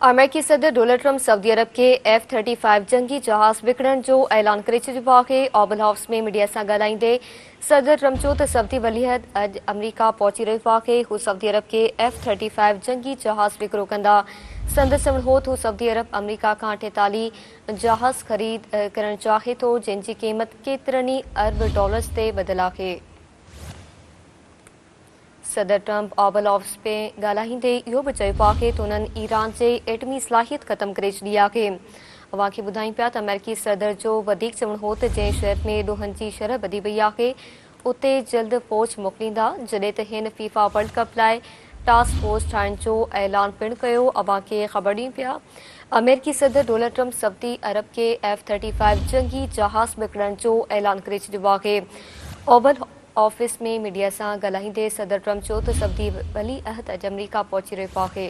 अमेरिकी सदर Donald Trump Saudi अरब के F-35 जंगी जहाज विकिणण जो ऐलान करे चुको आहे। ओवल हाउस में मीडिया से ॻाल्हाईंदे सदर ट्रंप चयो त सऊदी वलीअहद अॼु अमरीका पहुची रहियो आहे। हू सऊदी अरब के F-35 जंगी जहाज विकिरो कंदा। संदसि हो हू सऊदी अरब अमरीका खां 48 जहाज ख़रीद करणु चाहे थो, जंहिंजी क़ीमत केतिरनि ई अरब डॉलर्स ते ॿधलु आहे। सदर ट्रंप ओवल हाउस में ॻाल्हाईंदे इहो बि चयो आहे त उन्हनि ईरान जे एटमी सलाहियत ख़तम करे छॾी आहे। अव्हां खे ॿुधायूं पिया त अमेरिकी सदर जो वधीक चवणु हो त जंहिं शहर में ॾोहनि जी शरह वधी वई आहे उते जल्द फ़ौज मोकिलींदा, जॾहिं त हिन फीफा वर्ल्ड कप लाइ टास्क फोर्स ठाहिण जो ऐलान पिणु कयो। अव्हां खे ख़बर ॾियूं पिया अमेरिकी सदर डोनाल्ड ट्रंप सऊदी अरब के F-35 जंगी जहाज विकिणण जो ऐलान करे छॾियो आहे। ओवल ऑफिस में मीडिया से ॻाल्हाईंदे सदर ट्रंप चयो त सऊदी वलीअहद अॼु अमरीका पहुची रहियो आहे।